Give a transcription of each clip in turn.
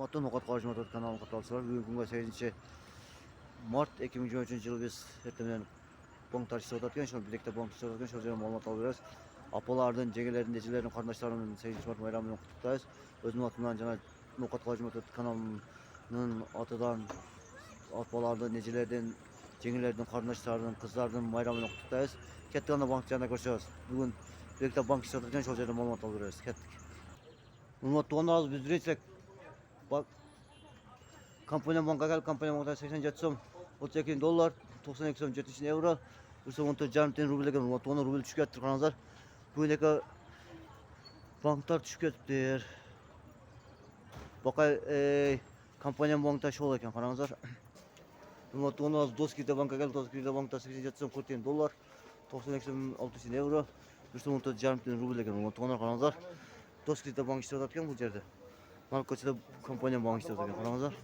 Motor Nokat Karşı Motor kanalı katılışlar. Bugün günge 8 Mart 2023 yılı biz ertemeden bank tarihçisi odatken, şunu birlikte bank tarihçisi odatken, şunu malumat alıyoruz. Apolardan, cegelerden, necilerden, kardeşlerimin 8 Mart bayramını kutluktayız. Özümün atından cana Nokat Karşı Motor kanalının atıdan apolardan, necilerden, cegelerden, kardeşlerimin, kızlardan bayramını kutluktayız. Kettik anda bank yanında görüşüyoruz. Bugün birlikte bank tarihçisi odatken, şunu malumat alıyoruz. Kettik. Malumat doğan az biz diretsek. Bak, kampanya banka gel, kampanya banka 87 so'm, 32 dollar, 92 so'm 70 euro, 114,5 rublga malumat, 10 rubl tushib ketdi qaranglar. Bu yerga banklar tushib ketibdi. Bakay kampanya bankda shol ekan qaranglar. Malumat, 10 az Doskida banka gel, Doskida bankda 87 so'm 40 dollar, 92 so'm 600 euro, 114,5 rublga malumat, qaranglar. Doskida bank ishlatayotgan bu yerda. Markochida kampanya bank ishlatayotgan qaranglar.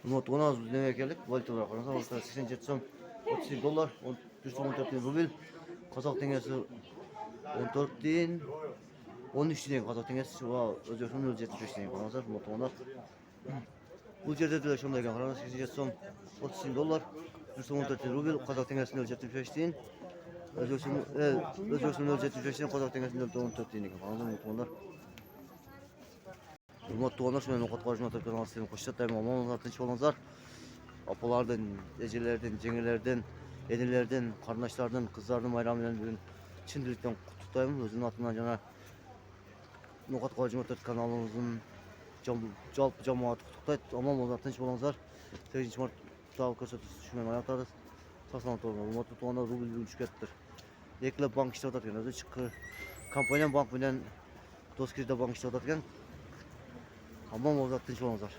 Not 10 az bizden geldik. Valyutalar qaranglar. 87 so'm 30 dollar, 114 rubl. Qozoq tengasi 14 tiyin, 13 tiyin qozoq tengasi va O'zbekiston 0.75 tiyin qaranglar. Not bu yerda de shunday ekan qaranglar. 87 so'm 30 dollar, 114 rubl. Qozoq tengasi 0.75 tiyin. O'zbekiston 0.75 tiyin, qozoq tengasi 0.14 tiyin ekan qaranglar. Not Hurmatli onalar, shunday Nokat Karşı Motor kanalına sizlarni qo'shib o'tayman. Omonat tinch bo'linglar. Apolardan, ejelerden, jengelerden, enelerden, qarindoshlardan, qizlarning bayrami bilan bugun chin dilakdan qutluyman. O'zimning atimdan yana Nokat Karşı Motor kanalımızın jalp jamoati qutluydi. Omon bo'linglar, tinch bo'linglar. 8 martda ko'rsatish tushmay aytadi. Sog'lom bo'linglar. Hurmatli onalar, rubl tushib ketdi. Ikkala bank ishlatayotgan, o'zi chiqdi. Kompaniya bank bilan Doskida bank ishlatayotgan. Aman olacak, tinch olacak.